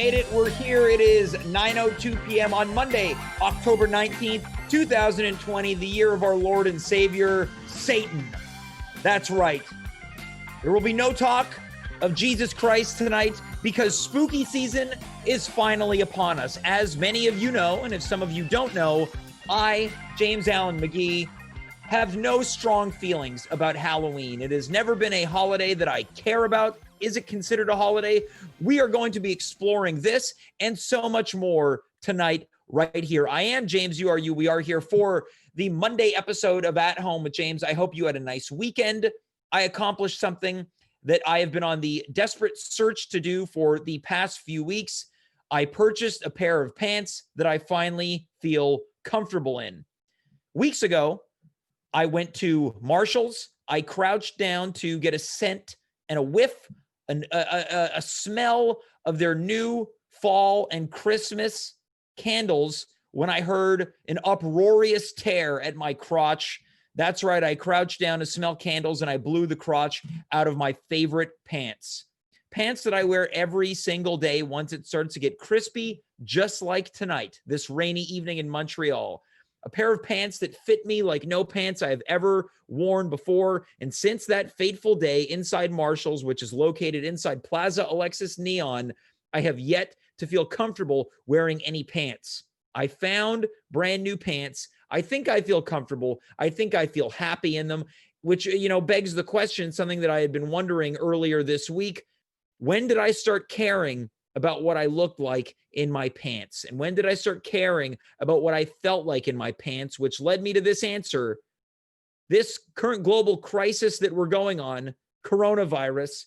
made it. We're here. It is 9:02 p.m. on Monday, October 19th, 2020, the year of our Lord and Savior, Satan. That's right. There will be no talk of Jesus Christ tonight because spooky season is finally upon us. As many of you know, and if some of you don't know, I, James Allen McGee, have no strong feelings about Halloween. It has never been a holiday that I care about. Is it considered a holiday? We are going to be exploring this and so much more tonight right here. I am James, you are you. We are here for the Monday episode of At Home with James. I hope you had a nice weekend. I accomplished something that I have been on the desperate search to do for the past few weeks. I purchased a pair of pants that I finally feel comfortable in. Weeks ago, I went to Marshall's. I crouched down to get a scent and a whiff, a smell of their new fall and Christmas candles when I heard an uproarious tear at my crotch. That's right, I crouched down to smell candles and I blew the crotch out of my favorite pants. Pants that I wear every single day once it starts to get crispy, just like tonight, this rainy evening in Montreal. A pair of pants that fit me like no pants I have ever worn before. And since that fateful day inside Marshall's, which is located inside Plaza Alexis Neon, I have yet to feel comfortable wearing any pants. I found brand new pants. I think I feel comfortable. I think I feel happy in them, which, begs the question, something that I had been wondering earlier this week. When did I start caring about what I looked like in my pants? And when did I start caring about what I felt like in my pants, which led me to this answer. This current global crisis that we're going on, coronavirus,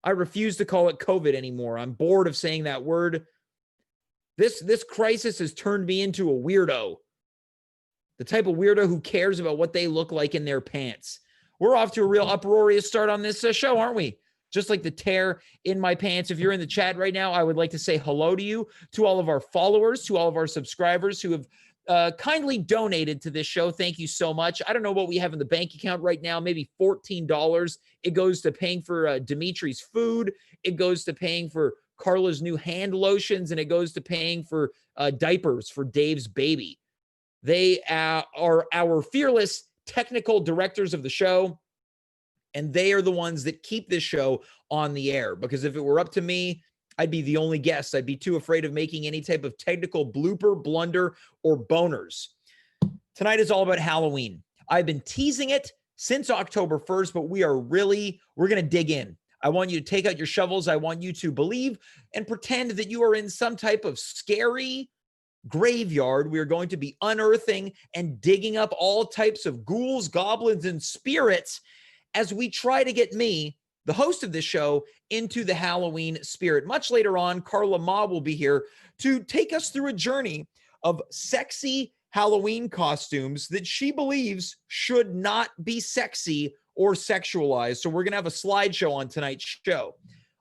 I refuse to call it COVID anymore. I'm bored of saying that word. This crisis has turned me into a weirdo. The type of weirdo who cares about what they look like in their pants. We're off to a real uproarious start on this show, aren't we? Just like the tear in my pants. If you're in the chat right now, I would like to say hello to you, to all of our followers, to all of our subscribers who have kindly donated to this show. Thank you so much. I don't know what we have in the bank account right now, maybe $14. It goes to paying for Dimitri's food. It goes to paying for Carla's new hand lotions, and it goes to paying for diapers for Dave's baby. They are our fearless technical directors of the show. And they are the ones that keep this show on the air. Because if it were up to me, I'd be the only guest. I'd be too afraid of making any type of technical blooper, blunder, or boners. Tonight is all about Halloween. I've been teasing it since October 1st, but we're going to dig in. I want you to take out your shovels. I want you to believe and pretend that you are in some type of scary graveyard. We are going to be unearthing and digging up all types of ghouls, goblins, and spirits as we try to get me, the host of this show, into the Halloween spirit. Much later on, Carla Mah will be here to take us through a journey of sexy Halloween costumes that she believes should not be sexy or sexualized. So we're going to have a slideshow on tonight's show.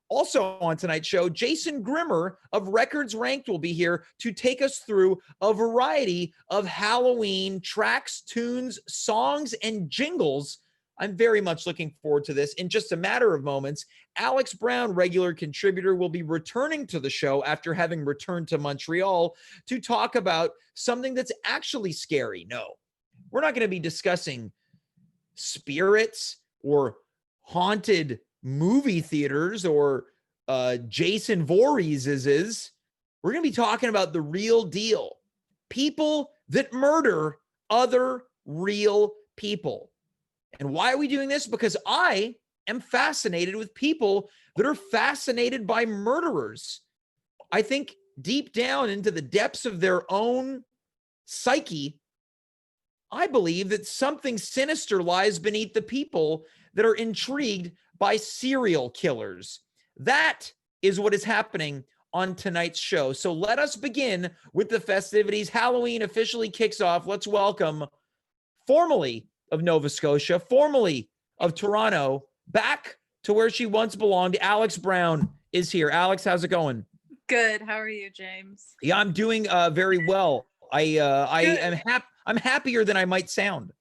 Also on tonight's show, Jason Grimmer of Records Ranked will be here to take us through a variety of Halloween tracks, tunes, songs, and jingles. I'm very much looking forward to this. In just a matter of moments, Alex Brown, regular contributor, will be returning to the show after having returned to Montreal to talk about something that's actually scary. No, we're not going to be discussing spirits or haunted movie theaters or Jason Voorhees. We're going to be talking about the real deal. People that murder other real people. And why are we doing this? Because I am fascinated with people that are fascinated by murderers. I think deep down into the depths of their own psyche, I believe that something sinister lies beneath the people that are intrigued by serial killers. That is what is happening on tonight's show. So let us begin with the festivities. Halloween officially kicks off. Let's welcome, formerly of Nova Scotia, formerly of Toronto, back to where she once belonged. Alex Brown is here. Alex, how's it going? Good. How are you, James? Yeah, I'm doing very well. I'm happier than I might sound.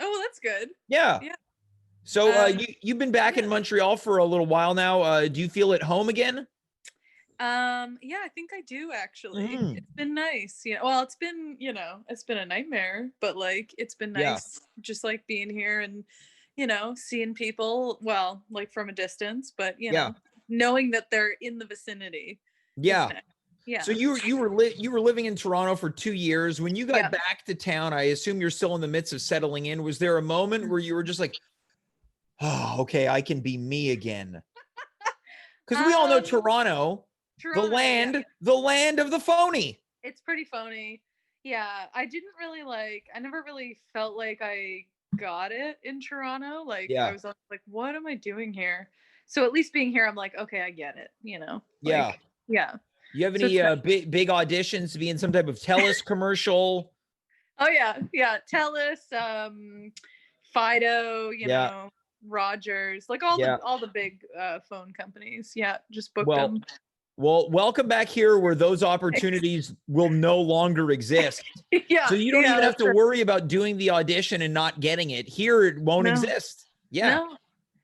Oh, that's good. Yeah. So you've been back in Montreal for a little while now. Do you feel at home again? Yeah, I think I do actually. Mm, It's been nice. Well, it's been a nightmare, but like it's been yeah, nice just like being here and seeing people, well, like from a distance, but yeah, knowing that they're in the vicinity is yeah. nice. So Yeah. you were living in Toronto for 2 years. When you got Yeah. back to town, I assume you're still in the midst of settling in. Was there a moment where you were just like, oh, okay, I can be me again? Because we all know Um, Toronto, Toronto, yeah. the land of the phony. It's pretty phony. Yeah, I never really felt like I got it in Toronto. Like I Yeah, was always like, what am I doing here? So at least being here, I'm like, okay, I get it. yeah. Yeah. You have So any it's nice. big auditions to be in some type of TELUS commercial? Oh yeah, yeah. Telus, Fido, Yeah, Rogers, like all the yeah. all the big phone companies. Yeah, just booked Well, them. welcome back here where those opportunities will no longer exist. So Yeah, you don't yeah, even have that's to right. worry about doing the audition and not getting it. Here it won't No, exist. Yeah. no,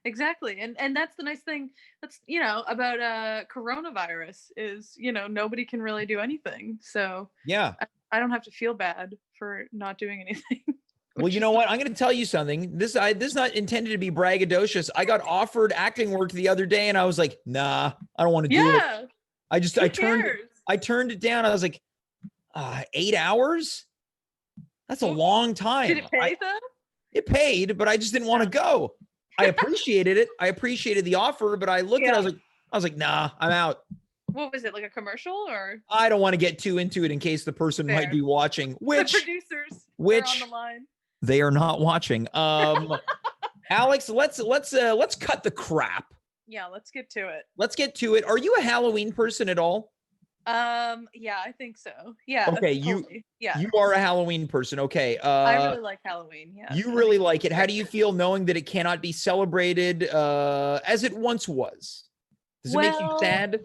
exactly. And that's the nice thing that's about coronavirus is nobody can really do anything, so Yeah. I don't have to feel bad for not doing anything. Well, Which you is know what? I'm going to tell you something. This is not intended to be braggadocious. I got offered acting work the other day and I was like, "Nah, I don't want to do it." yeah, I who turned cares? it down. I was like, 8 hours? That's a Well, long did time. it pay though? It paid, but I just didn't want to No. go. I appreciated it. I appreciated the offer, but I looked at it, Yeah. I was like, nah, I'm out. What was it, like a commercial or? I don't want to get too into it in case the person might Fair. be watching, The producers are on the which line. they are not watching. Alex, let's cut the crap. Yeah, let's get to it. Let's get to it. Are you a Halloween person at all? Yeah, I think so. Yeah, Okay, totally. Yeah. you are a Halloween person. Okay. I really like Halloween. Yeah. You I think really like it. How do you feel knowing that it cannot be celebrated as it once was? Does it make you well, sad?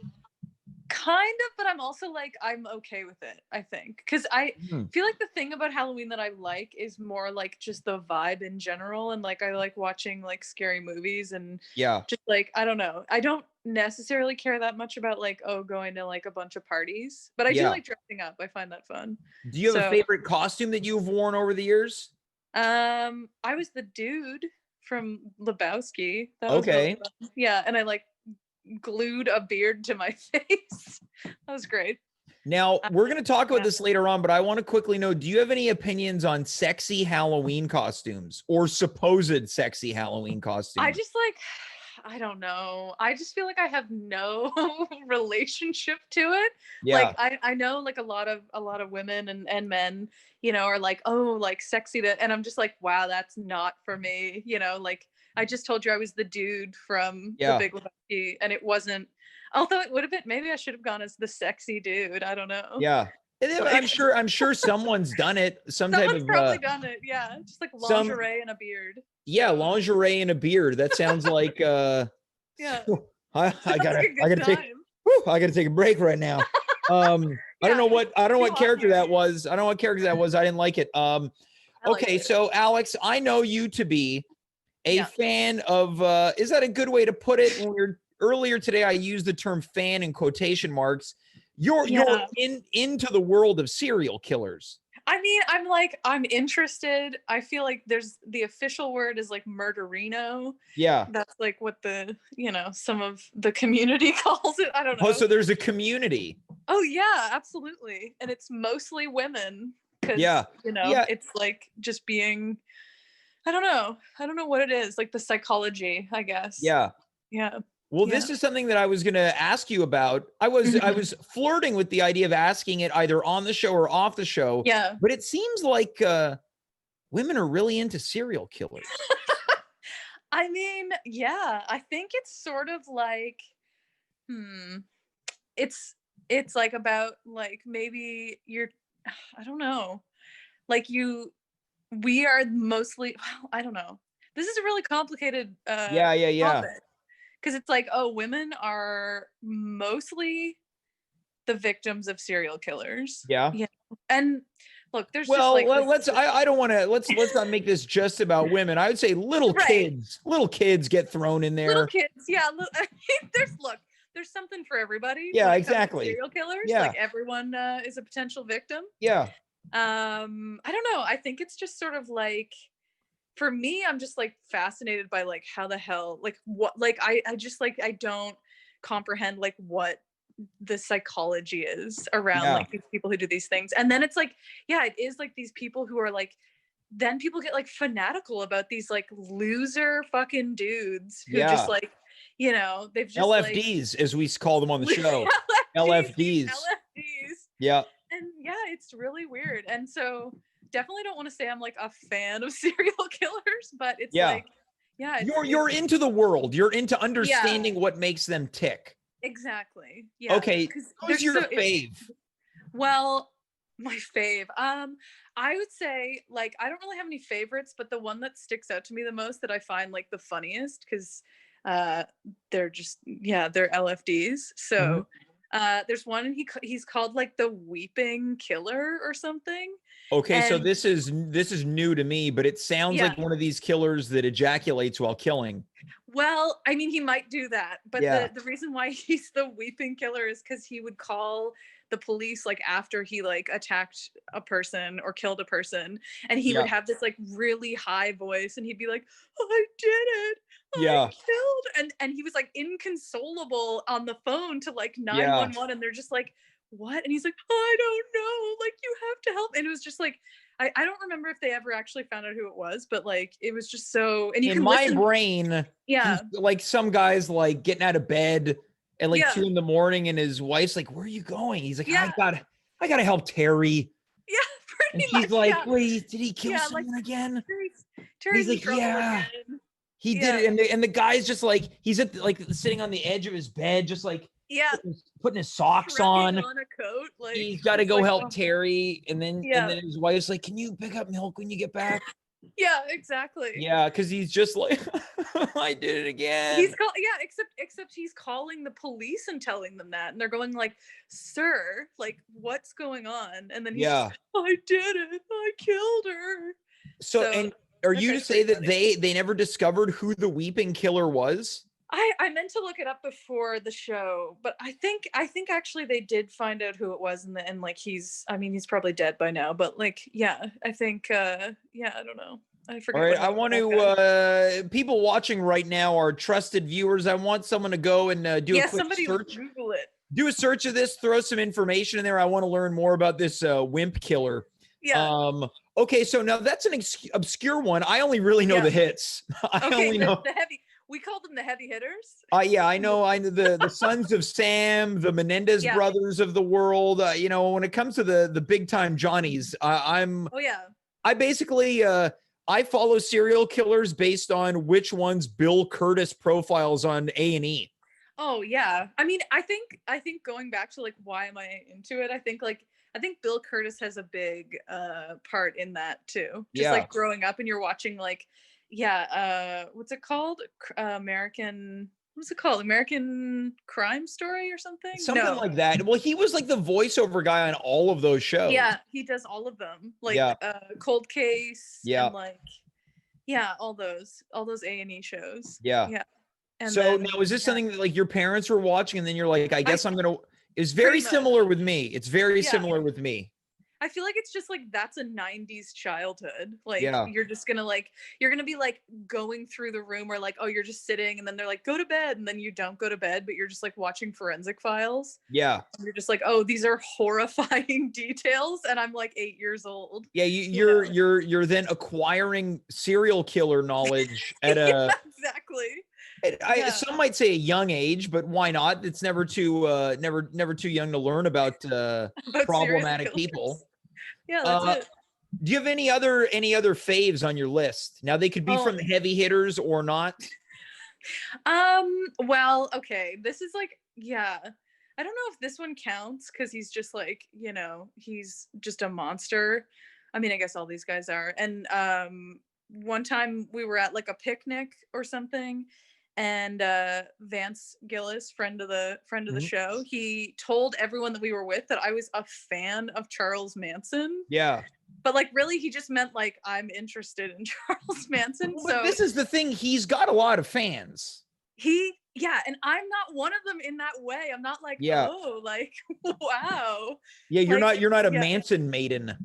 kind of, but I'm also like I'm okay with it, I think. Because I Hmm. feel like the thing about Halloween that I like is more like just the vibe in general. And like I like watching like scary movies and Yeah. just like I don't know. I don't necessarily care that much about like, oh, going to like a bunch of parties. But I do Yeah. like dressing up. I find that fun. Do you have a So favorite costume that you've worn over the years? I was the dude from Lebowski. That was really Okay. fun. Yeah, and I like glued a beard to my face. That was great. Now, we're going to talk about Yeah. this later on, but I want to quickly know, do you have any opinions on sexy Halloween costumes or supposed sexy Halloween costumes? I just like I don't know. I just feel like I have no relationship to it. Yeah. Like I know like a lot of women and men, are like, oh, like sexy that, and I'm just like, wow, that's not for me. Like I just told you I was the dude from The Yeah. Big Lebowski, and it wasn't. Although it would have been, maybe I should have gone as the sexy dude. I don't know. Yeah. And then Like I'm sure someone's done it. Some type someone's of probably done it. Yeah, just like some lingerie and a beard. yeah, So lingerie and a beard. That sounds like yeah, I sounds like a good gotta take time. I gotta take a break right now. Yeah, I don't know what too hot character here. that was. I don't know what character that was. I didn't like it. I liked Okay, it. so Alex, I know you to be a Yeah. fan of is that a good way to put it? When we're earlier today, I used the term fan in quotation marks. You're Yeah. into the world of serial killers. I mean, I'm interested. I feel like there's the official word is like murderino. Yeah. That's like what some of the community calls it. I don't Oh, know. so there's a community. Oh yeah, absolutely. And it's mostly women because Yeah. Yeah. it's like just being I don't know. I don't know what it is. Like the psychology, I guess. Yeah. Yeah. Well, Yeah. this is something that I was going to ask you about. I Mhm. was flirting with the idea of asking it either on the show or off the show. Yeah. But it seems like women are really into serial killers. I mean, yeah, I think it's sort of like it's like about like maybe you're I don't know. Like we are mostly well, I don't know. This is a really complicated Yeah, yeah, yeah. topic because it's like, oh, women are mostly the victims of serial killers. Yeah. Yeah. And look, there's just Well, like let's I don't want to let's not make this just about women. I would say right. little kids get thrown in Little there. kids, yeah. I mean, there's something for everybody. Yeah, when it comes to exactly. serial killers, Yeah. like everyone is a potential victim. Yeah. I don't know. I think it's just sort of like, for me, I'm just like fascinated by like how the hell, like what, like I just like I don't comprehend like what the psychology is around Yeah. like these people who do these things. And then it's like, yeah, it is like these people who are like, then people get like fanatical about these like loser fucking dudes who just Yeah. like, they've just like LFDs, as we call them on the show. LFDs, LFDs. LFDs. Yeah. And yeah, it's really weird. And so definitely don't want to say I'm like a fan of serial killers, but it's Yeah. like, yeah, You're into the world. You're into yeah, understanding what makes them tick. exactly. Yeah. Okay. 'Cause Who's your fave? well, my fave. I would say like I don't really have any favorites, but the one that sticks out to me the most that I find like the funniest, because they're just, yeah, they're LFDs. Mhm. So there's one, and he's called like the Weeping Killer or something. Okay, so And this is new to me, but it sounds yeah, like one of these killers that ejaculates while killing. well, I mean, he might do that, but Yeah. the reason why he's the Weeping Killer is because he would call the police like after he like attacked a person or killed a person, and he would Yeah. have this like really high voice, and he'd be like, "I did it, I Yeah. killed," and he was like inconsolable on the phone to like Yeah. 911, and they're just like, "What?" And he's like, "I don't know, like you have to help." And it was just like, I don't remember if they ever actually found out who it was, but like it was just so, and you In can my listen. brain, Yeah, he's like some guys like getting out of bed at like yeah, 2 a.m, and his wife's like, "Where are you going?" He's like, yeah, I gotta help Terry." yeah, And pretty she's much, like, yeah, "Wait, did he kill yeah, like someone again?" And Terry's, he's Terry's in like, trouble "Yeah, again. he did Yeah, it." And the guy's just like, he's at like sitting on the edge of his bed, just like yeah, putting his socks trucking on. on a coat, like He's got to just go like, help oh, Terry, and yeah, then his wife's like, "Can you pick up milk when you get back?" yeah, exactly. Yeah, because he's just like, "I did it He's again." called, yeah, except he's calling the police and telling them that, and they're going like, "Sir, like what's going on?" And then he's just, Yeah. "I did it, I killed her." So, So and are that's you to actually say pretty that funny. they never discovered who the weeping killer was? I meant to look it up before the show, but I think actually they did find out who it was, and like he's, I mean, he's probably dead by now, but like yeah, I think yeah, I don't know. I All forget right, what I happened want to that guy. to people watching right now are trusted viewers. I want someone to go and do a Yeah, quick somebody search. Google it. Do a search of this, throw some information in there. I want to learn more about this wimp killer. Yeah, Um, okay, so now that's an obscure one. I only really know yeah. the hits. I Okay, only know. the heavy. We called them the heavy hitters. Yeah, I know. I know the Sons of Sam, the Menendez Yeah. brothers of the world. When it comes to the big time Johnnies, Oh yeah. I basically I follow serial killers based on which ones Bill Curtis profiles on A&E. Oh yeah. I mean, I think going back to like why am I into it? I think Bill Curtis has a big part in that too. Just Yeah, like growing up and you're watching like, yeah, what's it called? American, what's it called? American Crime Story or something? something No. like that. Well, he was like the voiceover guy on all of those shows. Yeah, he does all of them. Yeah, Like Cold Case yeah, and like, yeah, all those A&E shows. yeah. Yeah. And So then now, is this yeah, something that like your parents were watching, and then you're like, I I guess I'm gonna? It's very pretty much. similar with me. It's very Yeah. similar with me. I feel like it's just like that's a 90s childhood. Like Yeah, you're gonna be like going through the room or like, oh, you're just sitting and then they're like, go to bed, and then you don't go to bed, but you're just like watching Forensic Files. yeah, And you're just like, oh, these are horrifying details, and I'm like 8 years old. yeah. You know? You're then acquiring serial killer knowledge at Yeah, a exactly. I Yeah. some might say a young age, but why not? It's never too never too young to learn about About serial problematic killers. people. Yeah, that's Uh, it. do you have any other faves on your list? Now they could be Oh, from the heavy hitters or not. well, okay. This is like, yeah. I don't know if this one counts because he's just like, he's just a monster. I mean, I guess all these guys are. And one time we were at like a picnic or something, and Vance Gillis, friend of the Mhm. show, he told everyone that we were with that I was a fan of Charles Manson. Yeah. But like really he just meant like I'm interested in Charles Manson. Well, but So this is the thing. He's got a lot of fans. he Yeah, and I'm not one of them in that way. I'm not like, Yeah. oh, like, wow. Yeah, Like, you're not a yeah. Manson maiden.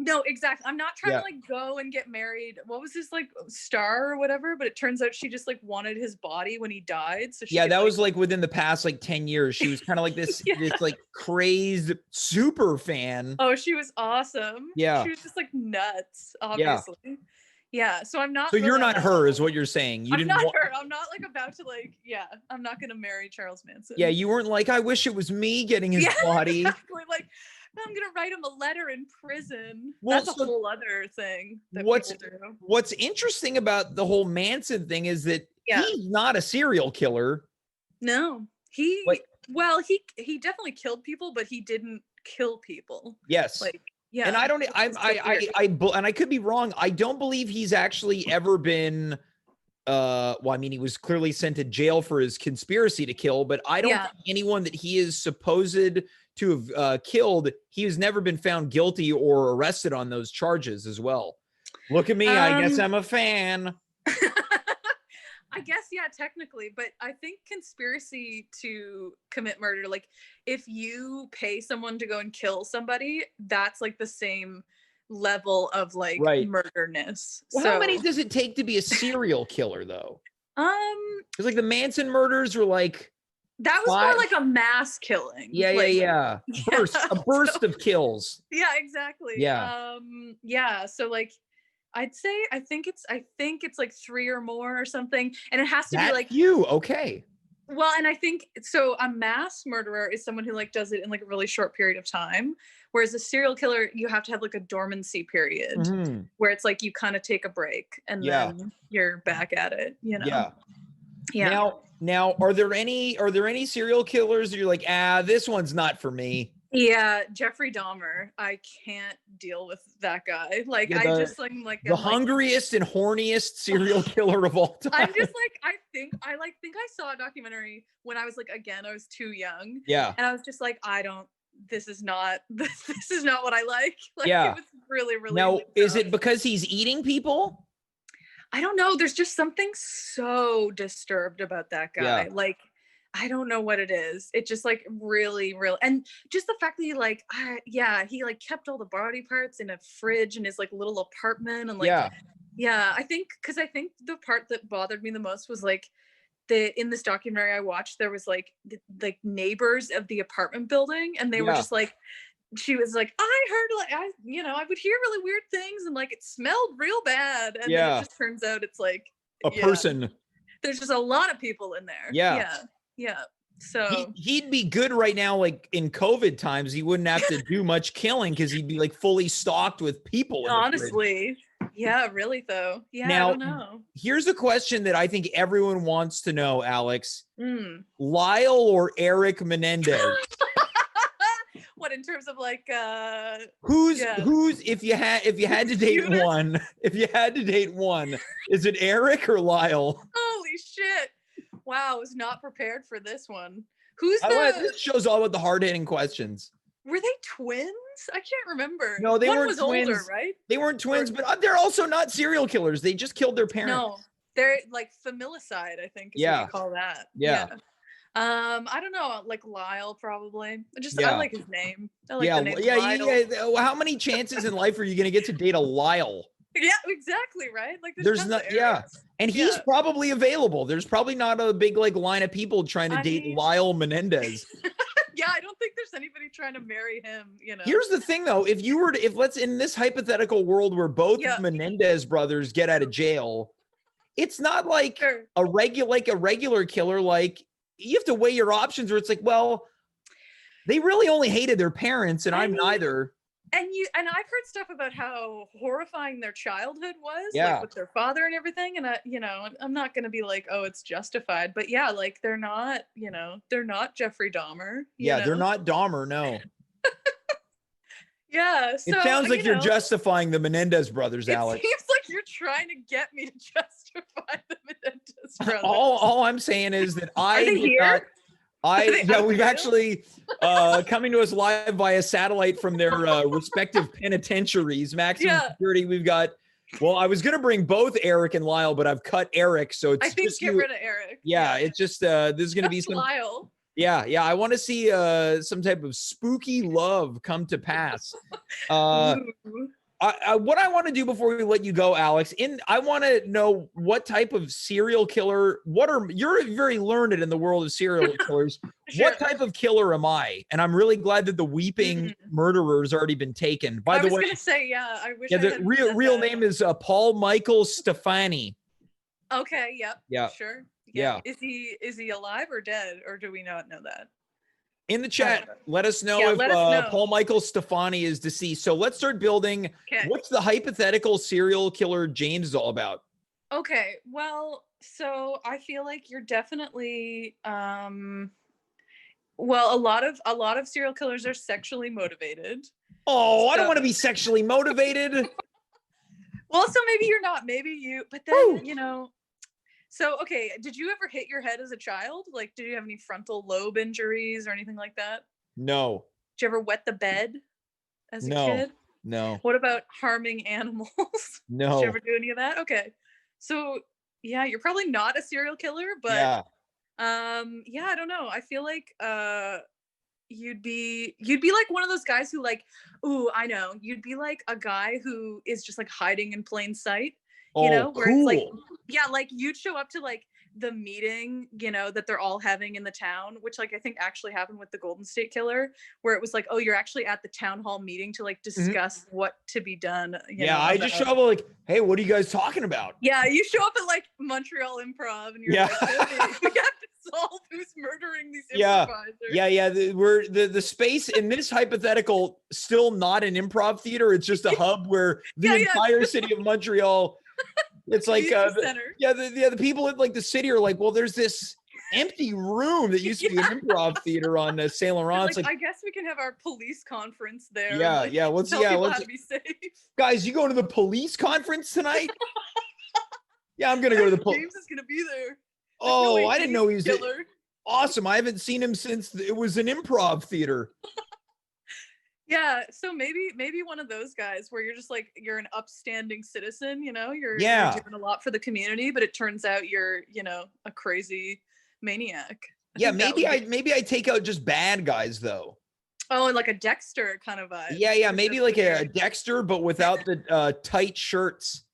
No, exactly. I'm not trying Yeah. to like go and get married. What was this like star or whatever? But it turns out she just like wanted his body when he died. So she Yeah, could, that like, was like within the past like 10 years. She was kind of like this yeah. this like crazed super fan. Oh, she was awesome. Yeah. She was just like nuts, Yeah. obviously. Yeah. So I'm not So you're really on not that her is level. what you're saying. You I'm didn't not want, her. I'm not like about to like, yeah, I'm not gonna marry Charles Manson. yeah, you weren't like, I wish it was me getting his Yeah, body. exactly. Like, I'm gonna write him a letter in prison. Well, That's a so whole other thing that what's people do. what's interesting about the whole Manson thing is that Yeah. he's not a serial killer. No, he Like, well, he definitely killed people, but he didn't kill people. yes. Like, And yeah, I don't, which is so weird. and I could be wrong. I don't believe he's actually ever been, well, I mean, he was clearly sent to jail for his conspiracy to kill, but I don't Yeah. think anyone that he is supposed to have killed, he has never been found guilty or arrested on those charges as well. Look at me. I guess I'm a fan. I guess, yeah, technically, but I think conspiracy to commit murder, like if you pay someone to go and kill somebody, that's like the same level of like Right. murderness. Well, So how many does it take to be a serial killer though? um Because like the Manson murders were like, that was more five- like a mass killing. yeah, Like, yeah. Burst, a burst so- of kills. yeah, exactly. Yeah. Yeah, so like I'd say I think it's like 3 or more or something, and it has to be That's like, you. Okay. well, and I think so a mass murderer is someone who like does it in like a really short period of time, whereas a serial killer you have to have like a dormancy period Mhm. where it's like you kind of take a break and Yeah. then you're back at it, you know. Yeah. Yeah. Now, are there any serial killers that you're like, this one's not for me? Yeah, Jeffrey Dahmer. I can't deal with that guy. Like, Yeah, I just like the I'm like, hungriest and horniest serial killer of all time. I'm just like, I think I saw a documentary when I was like, again, I was too young, Yeah. and I was just like, this is not this is not what I like. Like, Yeah. it was really, really. Now, like, is rough. it because he's eating people? I don't know. There's just something so disturbed about that guy. Yeah. Like, I don't know what it is. It just like really, really, and just the fact that he like, he like kept all the body parts in a fridge in his like little apartment, and like, I think the part that bothered me the most was like in this documentary I watched, there was like like neighbors of the apartment building, and they were just like, she was like, I heard like I would hear really weird things, and like it smelled real bad, and then it just turns out it's like a person. There's just a lot of people in there. Yeah. So he'd be good right now, like in COVID times. He wouldn't have to do much killing because he'd be like fully stocked with people. Honestly, yeah, really though. Yeah, now, I don't know. Here's a question that I think everyone wants to know, Alex. Lyle or Eric Menendez? What, in terms of like who's if you had to date one, is it Eric or Lyle? Holy shit. Wow, I was not prepared for this one. Who's this show's all about the hard-hitting questions. Were they twins? I can't remember. No, they weren't twins. Older, right? They weren't twins, but they're also not serial killers. They just killed their parents. No, they're like familicide, I think is what you call that. Yeah. I don't know, like Lyle probably. I like his name. I like the name Lyle. How many chances in life are you gonna get to date a Lyle? Yeah, exactly, right? Like there's not and he's probably available. There's probably not a big like line of people trying to date Lyle Menendez. Yeah, I don't think there's anybody trying to marry him, you know. Here's the thing though, if let's in this hypothetical world where both Menendez brothers get out of jail, it's not like a regular killer. Like, you have to weigh your options where it's like, well, they really only hated their parents and I'm neither. And I've heard stuff about how horrifying their childhood was, Yeah. like with their father and everything. And I'm not going to be like, oh, it's justified, but yeah, like they're not Jeffrey Dahmer. Yeah, they're not Dahmer. No. Yeah. So, it sounds like you're justifying the Menendez brothers, Alex. It seems like you're trying to get me to justify the Menendez brothers. All I'm saying is that Are they here? We've actually coming to us live via satellite from their respective penitentiaries, maximum security. We've got Well, I was going to bring both Eric and Lyle, but I've cut Eric. So it's I think just get you. rid of Eric. Yeah, it's just, this is going to be Just some. Lyle. Yeah. I want to see some type of spooky love come to pass. Ooh. What I want to do before we let you go, Alex, I want to know what type of serial killer, you're very learned in the world of serial killers. Sure. What type of killer am I? And I'm really glad that the weeping murderer has already been taken. By the way, I was going to say, yeah, I wish yeah, I the had real name is Paul Michael Stefani. Okay, yep. Yeah. Sure. Yeah. Is he alive or dead, or do we not know that? In the chat, let us know if let us know. Paul Michael Stefani is deceased. So let's start building. Okay. What's the hypothetical serial killer James is all about? Okay, well, so I feel like you're definitely well, a lot of serial killers are sexually motivated. Oh, I don't want to be sexually motivated. Well, so maybe you're not. Maybe you, but then, you know. So, okay, did you ever hit your head as a child? Like, did you have any frontal lobe injuries or anything like that? No. Did you ever wet the bed as a kid? No. What about harming animals? No. Did you ever do any of that? Okay. So, yeah, you're probably not a serial killer, but yeah, I don't know. I feel like you'd be like one of those guys who like, ooh, I know. You'd be like a guy who is just like hiding in plain sight. You know, where it's like, yeah, like you'd show up to like the meeting, you know, that they're all having in the town, which like I think actually happened with the Golden State Killer, where it was like, oh, you're actually at the town hall meeting to like discuss what to be done. You know, I just show up like, hey, what are you guys talking about? Yeah, you show up at like Montreal Improv and you're like, hey, we have to solve who's murdering these improvisers. The space in this hypothetical, still not an improv theater. It's just a hub where the entire city of Montreal. It's like the people at like the city are like, well, there's this empty room that used to be an improv theater on Saint Laurent. Like, I guess we can have our police conference there. Let's tell people how to be safe. Guys, you going to the police conference tonight? Yeah, I'm gonna go to the police. James is gonna be there. Oh, I didn't know he was awesome. I haven't seen him since it was an improv theater. Yeah, so maybe one of those guys where you're just like, you're an upstanding citizen, you know, you're doing a lot for the community, but it turns out you're, you know, a crazy maniac. Maybe I take out just bad guys though. Oh, and like a Dexter kind of vibe. Yeah, maybe like a Dexter, but without the tight shirts.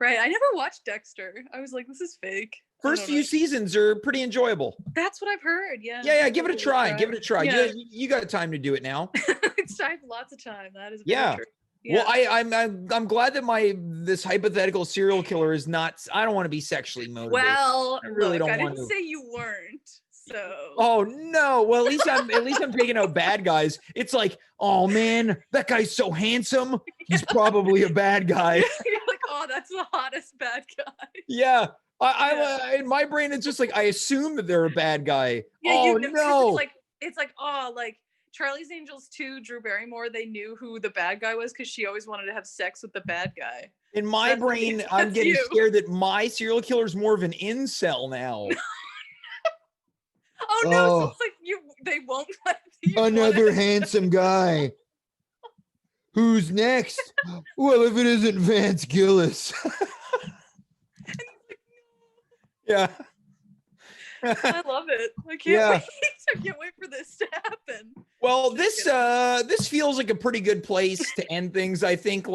Right. I never watched Dexter. I was like, this is fake. First few seasons are pretty enjoyable. That's what I've heard. Yeah. Yeah. Give it a try. Give it a try. Yeah. You got time to do it now. I have lots of time. That is true. Yeah. Well, I'm glad that this hypothetical serial killer is not. I don't want to be sexually motivated. Well, I really don't want to. I didn't say you weren't. So. Oh no. Well, at least I'm taking out bad guys. It's like, oh man, that guy's so handsome. He's probably a bad guy. You're like, oh, that's the hottest bad guy. Yeah. I in my brain, it's just like I assume that they're a bad guy. Yeah, oh no! It's like like Charlie's Angels 2, Drew Barrymore. They knew who the bad guy was because she always wanted to have sex with the bad guy. In my brain, I'm getting scared that my serial killer is more of an incel now. Oh no! So it's like they won't let you. Another handsome guy. Who's next? Well, if it isn't Vance Gillis. Yeah. I love it. I can't wait. I can't wait for this to happen. Well, this feels like a pretty good place to end things. I think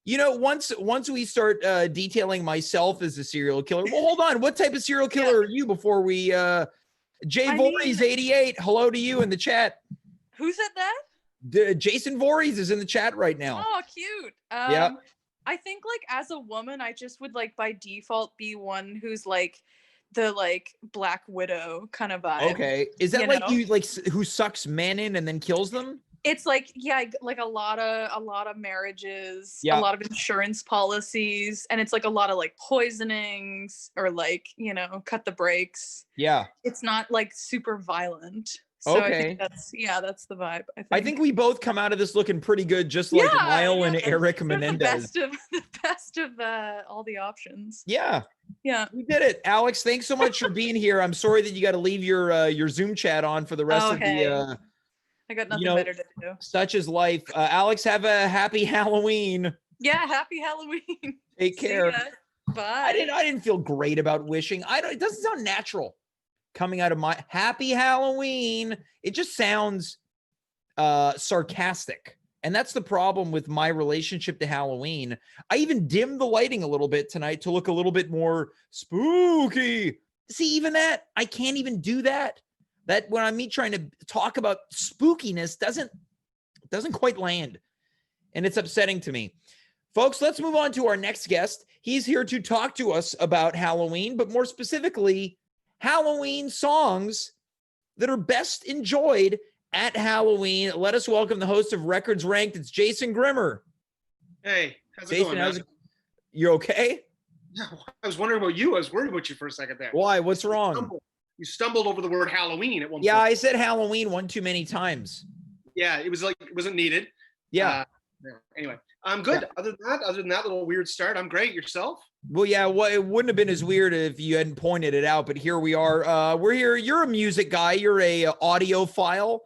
you know, once we start detailing myself as a serial killer. Well, hold on. What type of serial killer are you before we Jay Voorhees 88. Hello to you in the chat. Who said that? Jason Voorhees is in the chat right now. Oh, cute. I think like as a woman, I just would like by default be one who's like the like Black Widow kind of vibe. Okay. Is that you like who sucks men in and then kills them? It's like, like a lot of marriages, a lot of insurance policies, and it's like a lot of like poisonings or like, you know, cut the brakes. Yeah. It's not like super violent. So I think that's the vibe. I think we both come out of this looking pretty good, just like Lyle and Eric Menendez. The best of all the options. Yeah, we did it. Alex, thanks so much for being here. I'm sorry that you got to leave your Zoom chat on for the rest of the. I got nothing better to do. Such is life. Alex, have a happy Halloween. Yeah, happy Halloween. Take See care. ya. Bye. I didn't feel great about wishing. It doesn't sound natural coming out of my happy Halloween. It just sounds sarcastic. And that's the problem with my relationship to Halloween. I even dimmed the lighting a little bit tonight to look a little bit more spooky. See, even that, I can't even do that. That when I'm trying to talk about spookiness doesn't quite land. And it's upsetting to me. Folks, let's move on to our next guest. He's here to talk to us about Halloween, but more specifically, Halloween songs that are best enjoyed at Halloween. Let us welcome the host of Records Ranked. It's Jason Grimmer. Hey, how's it Jason, going? You okay? No, I was wondering about you. I was worried about you for a second there. Why? What's wrong? You stumbled over the word Halloween at one point. Yeah, I said Halloween one too many times. Yeah, it was like it wasn't needed. Yeah. Anyway, I'm good. Yeah. Other than that little weird start, I'm great. Yourself? Well, yeah, it wouldn't have been as weird if you hadn't pointed it out, but here we are. We're here. You're a music guy. You're a audiophile,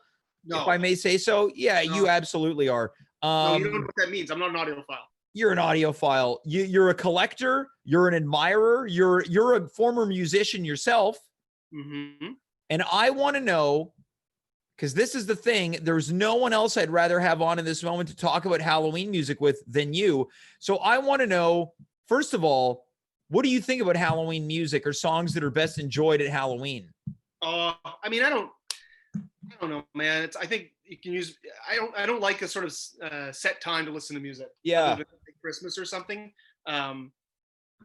if I may say so. Yeah, no. You absolutely are. No, you don't know what that means. I'm not an audiophile. You're an audiophile. You're a collector. You're an admirer. You're a former musician yourself. Mm-hmm. And I want to know, because this is the thing, there's no one else I'd rather have on in this moment to talk about Halloween music with than you. So I want to know, first of all, what do you think about Halloween music or songs that are best enjoyed at Halloween? I mean, I don't know, man. I think you can use. I don't like a sort of set time to listen to music. Yeah, like Christmas or something.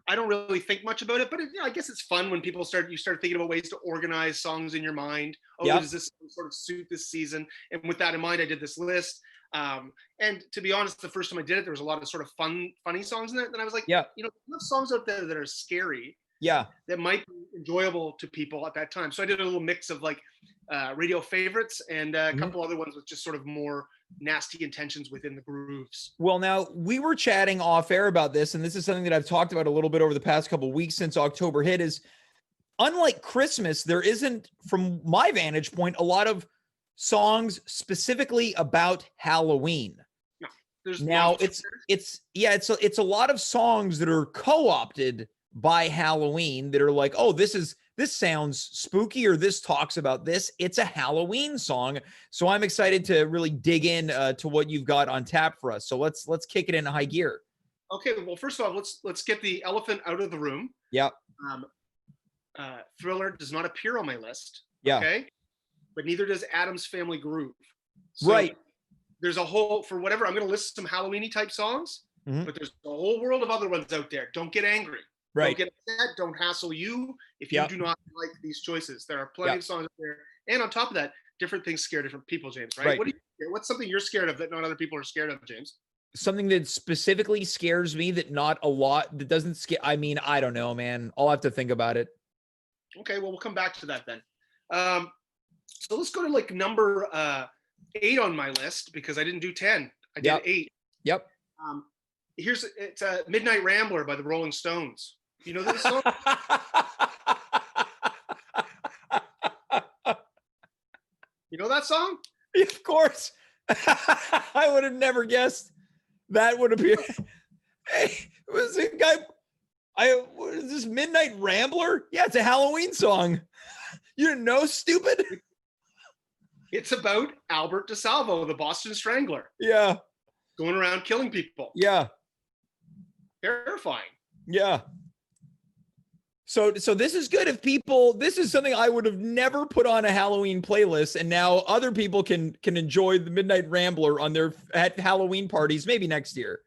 I don't really think much about it, but I guess it's fun when people start thinking about ways to organize songs in your mind. Oh, yep. Does this sort of suit this season? And with that in mind, I did this list. And to be honest, the first time I did it, there was a lot of sort of funny songs in it. And I was like, yeah, there's songs out there that are scary. Yeah, that might be enjoyable to people at that time. So I did a little mix of like radio favorites and a couple other ones with just sort of more nasty intentions within the grooves. Well, now we were chatting off air about this, and this is something that I've talked about a little bit over the past couple of weeks since October hit, is unlike Christmas, there isn't, from my vantage point, a lot of songs specifically about Halloween. No, now it's a lot of songs that are co-opted by Halloween that are like, oh, this sounds spooky, or this talks about this. It's a Halloween song. So I'm excited to really dig in to what you've got on tap for us. So let's kick it into high gear. Okay, well, first of all, let's get the elephant out of the room. Yeah. Thriller does not appear on my list. Yeah. Okay. But neither does Addams Family Groove. So right. There's a whole, for whatever, I'm going to list some Halloween-y type songs, but there's a whole world of other ones out there. Don't get angry. Right. Don't get upset. Don't hassle you if you do not like these choices. There are plenty of songs out there. And on top of that, different things scare different people, James, right? What's something you're scared of that not other people are scared of, James? Something that specifically scares me that doesn't scare. I mean, I don't know, man. I'll have to think about it. Okay, well, we'll come back to that then. So let's go to like number 8 on my list, because I didn't do 10. I did 8. Yep. It's a Midnight Rambler by the Rolling Stones. You know this song? You know that song? Of course. I would have never guessed that would appear. Hey, was a guy. What is this, Midnight Rambler? Yeah, it's a Halloween song. You didn't know, stupid? It's about Albert DeSalvo, the Boston Strangler. Yeah. Going around killing people. Yeah. Terrifying. Yeah. So this is good this is something I would have never put on a Halloween playlist, and now other people can enjoy the Midnight Rambler at Halloween parties, maybe next year.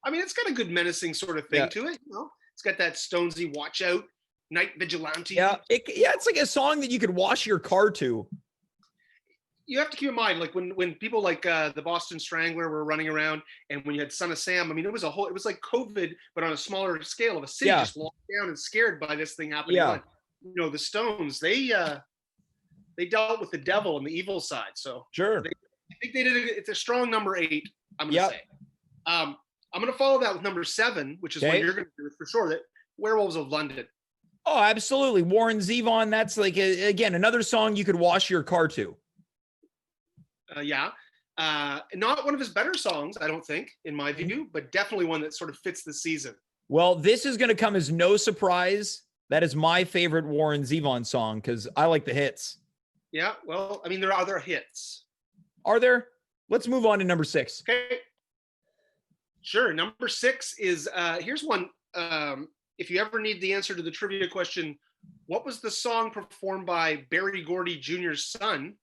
I mean, it's got a good menacing sort of thing to it, you know. It's got that Stonesy watch out, night vigilante. Yeah, it's like a song that you could wash your car to. You have to keep in mind, like when people like the Boston Strangler were running around, and when you had Son of Sam, I mean, it was like COVID, but on a smaller scale of a city just locked down and scared by this thing happening. Yeah. You know, the Stones, they dealt with the devil and the evil side. So sure, I think they did it's a strong number 8. I'm gonna say. I'm gonna follow that with number 7, which is what you're gonna do for sure. That Werewolves of London. Oh, absolutely, Warren Zevon. That's like again another song you could wash your car to. Yeah. Not one of his better songs, I don't think, in my view, but definitely one that sort of fits the season. Well, this is going to come as no surprise. That is my favorite Warren Zevon song because I like the hits. Yeah, well, I mean, there are other hits. Are there? Let's move on to number 6. Okay. Sure. Number 6 is, here's one. If you ever need the answer to the trivia question, what was the song performed by Berry Gordy Jr.'s son?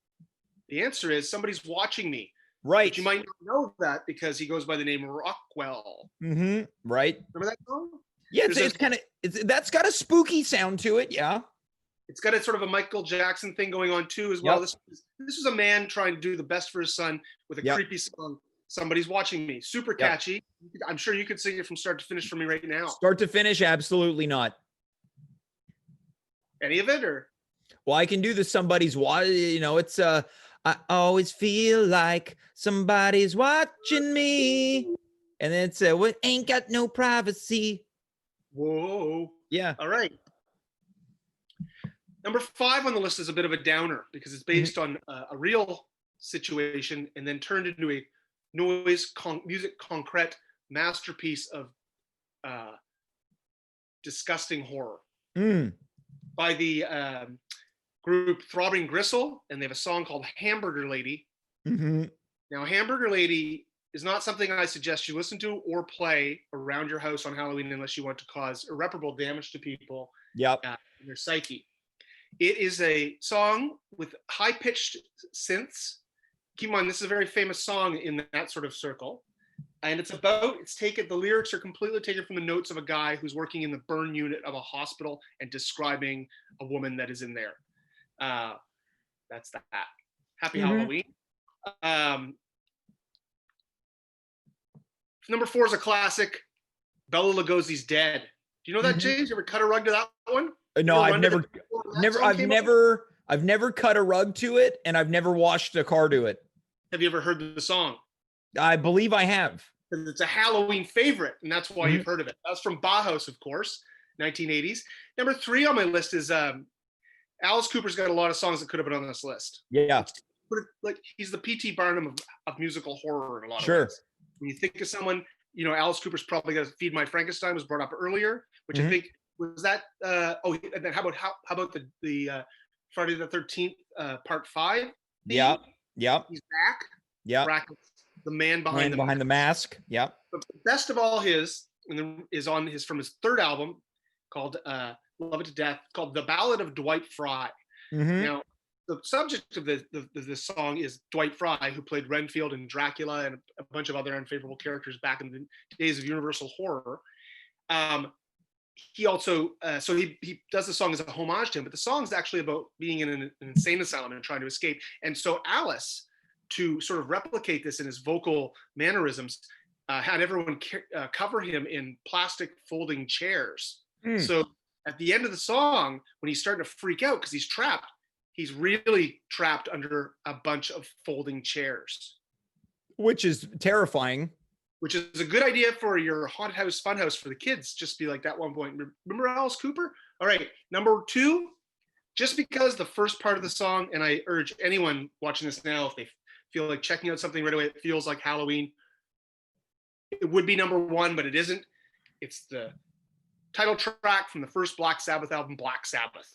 The answer is Somebody's Watching Me. Right. But you might not know that because he goes by the name Rockwell. Mm-hmm. Right. Remember that song? Yeah, it's kind of, that's got a spooky sound to it. Yeah. It's got a sort of a Michael Jackson thing going on too, as well. This is a man trying to do the best for his son with a creepy song. Somebody's Watching Me. Super catchy. I'm sure you could sing it from start to finish for me right now. Start to finish? Absolutely not. Any of it, or? Well, I can do the Somebody's Watching. You know, it's I always feel like somebody's watching me, and then it's what ain't got no privacy. Whoa. Yeah. All right. Number 5 on the list is a bit of a downer because it's based on a real situation and then turned into a music concrete masterpiece of disgusting horror by the group Throbbing Gristle, and they have a song called Hamburger Lady. Now, Hamburger Lady is not something I suggest you listen to or play around your house on Halloween unless you want to cause irreparable damage to people in their psyche. It is a song with high-pitched synths. Keep in mind, this is a very famous song in that sort of circle. And the lyrics are completely taken from the notes of a guy who's working in the burn unit of a hospital and describing a woman that is in there. That's that. Happy Halloween. Number 4 is a classic, Bela Lugosi's Dead. Do you know that, James? You ever cut a rug to that one? No, I've never cut a rug to it, and I've never washed a car to it. Have you ever heard the song? I believe I have. It's a Halloween favorite, and that's why you've heard of it. That's from Bauhaus, of course, 1980s. Number 3 on my list is Alice Cooper's got a lot of songs that could have been on this list. Yeah. Like he's the P.T. Barnum of musical horror in a lot of ways. When you think of someone, you know, Alice Cooper's probably got Feed My Frankenstein was brought up earlier, which I think was that. And then how about the Friday the 13th part 5? Yeah. He's back. Yeah. The man behind the mask. Yeah. But the best of all is from his third album called Love It to Death, called The Ballad of Dwight Fry. Now, the subject of this song is Dwight Fry, who played Renfield and Dracula and a bunch of other unfavorable characters back in the days of Universal Horror. He also, he does the song as a homage to him, but the song's actually about being in an insane asylum and trying to escape. And so Alice, to sort of replicate this in his vocal mannerisms, had everyone cover him in plastic folding chairs. So at the end of the song, when he's starting to freak out because he's trapped, he's really trapped under a bunch of folding chairs. Which is terrifying. Which is a good idea for your haunted house funhouse for the kids. Just be like that one point. Remember Alice Cooper? All right, number 2, just because the first part of the song, and I urge anyone watching this now, if they feel like checking out something right away, it feels like Halloween, it would be number 1, but it isn't. It's the title track from the first Black Sabbath album, Black Sabbath.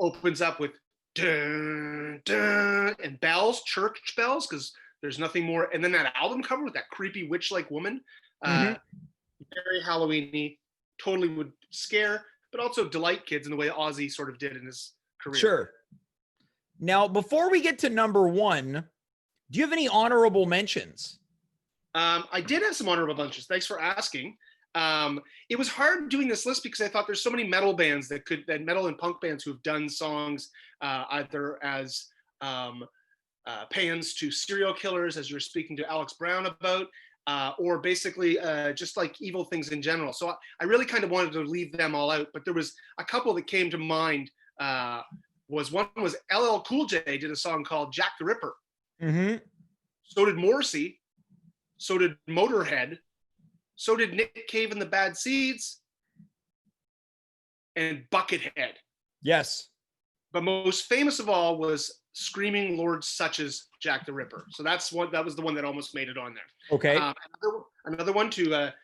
Opens up with dun, dun, and bells, church bells, because there's nothing more. And then that album cover with that creepy witch-like woman, very Halloween-y, totally would scare, but also delight kids in the way Ozzy sort of did in his career. Sure. Now, before we get to number 1, do you have any honorable mentions? I did have some honorable mentions. Thanks for asking. It was hard doing this list because I thought there's so many metal bands that metal and punk bands who've done songs either as pans to serial killers, as you were speaking to Alex Brown about, or basically just like evil things in general. So I really kind of wanted to leave them all out, but there was a couple that came to mind. One was LL Cool J did a song called Jack the Ripper. So did Morrissey. So did Motorhead. So did Nick Cave and the Bad Seeds, and Buckethead. Yes. But most famous of all was screaming lords such as Jack the Ripper. So that was the one that almost made it on there. Okay. Another one that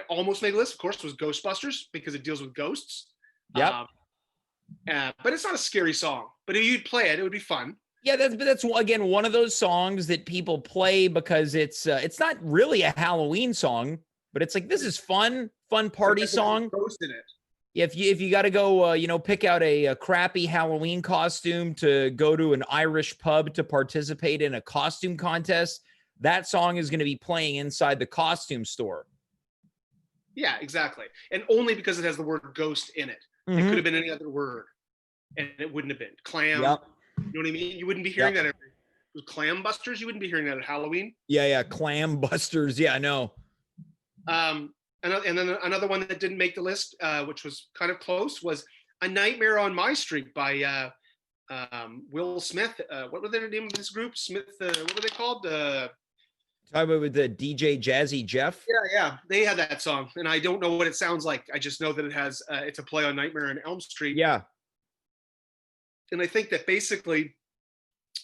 almost made the list, of course, was Ghostbusters, because it deals with ghosts. Yeah. But it's not a scary song. But if you'd play it, it would be fun. Yeah, that's again one of those songs that people play because it's not really a Halloween song, but it's like, this is fun party song. Ghost in it. If you got to go, pick out a crappy Halloween costume to go to an Irish pub to participate in a costume contest, that song is going to be playing inside the costume store. Yeah, exactly. And only because it has the word ghost in it. It could have been any other word, and it wouldn't have been. Clam. Yep. You know what I mean? You wouldn't be hearing that. With Clam Busters, you wouldn't be hearing that at Halloween. Yeah. Clam Busters. Yeah, I know. And then another one that didn't make the list, which was kind of close, was A Nightmare on My Street by Will Smith. What were the name of this group? Smith. What were they called? Talk about with the DJ Jazzy Jeff. Yeah. They had that song, and I don't know what it sounds like. I just know that it has. It's a play on Nightmare on Elm Street. Yeah. And I think that basically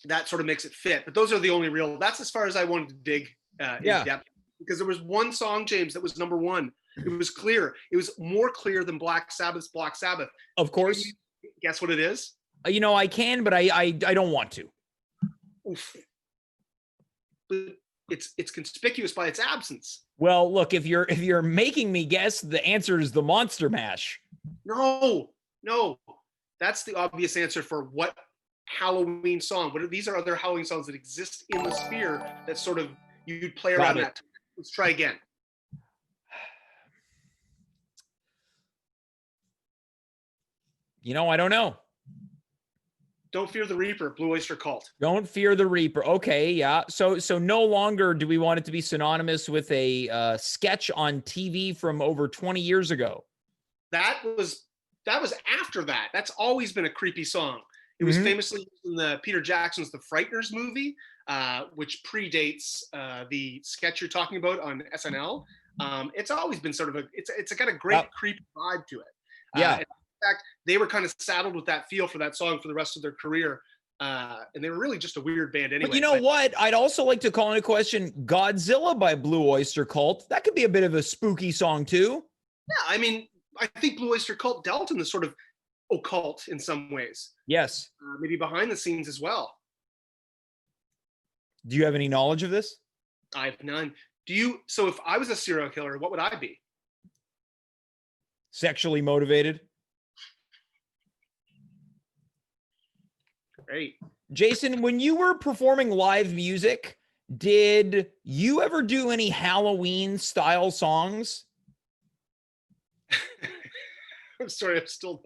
that sort of makes it fit. But those are the only real. That's as far as I wanted to dig in depth. Because there was one song, James, that was number one. It was clear. It was more clear than Black Sabbath's Black Sabbath. Of course. Can you guess what it is? I can, but I don't want to. Oof. But it's conspicuous by its absence. Well, look, if you're making me guess, the answer is the Monster Mash. No. That's the obvious answer for what Halloween song. But these are other Halloween songs that exist in the sphere that sort of you'd play around that. Let's try again. I don't know. Don't Fear the Reaper, Blue Oyster Cult. Don't Fear the Reaper. Okay, yeah. So no longer do we want it to be synonymous with a sketch on TV from over 20 years ago. That was after that. That's always been a creepy song. It was famously used in the Peter Jackson's The Frighteners movie, which predates the sketch you're talking about on SNL. It's always been sort of it's got a great creepy vibe to it. Yeah. In fact, they were kind of saddled with that feel for that song for the rest of their career. And they were really just a weird band anyway. But you know what? I'd also like to call into question Godzilla by Blue Oyster Cult. That could be a bit of a spooky song too. Yeah, I mean, I think Blue Oyster Cult dealt in the sort of occult in some ways. Yes. Maybe behind the scenes as well. Do you have any knowledge of this? I have none. So if I was a serial killer, what would I be? Sexually motivated. Great. Jason, when you were performing live music, did you ever do any Halloween style songs? I'm sorry, I'm still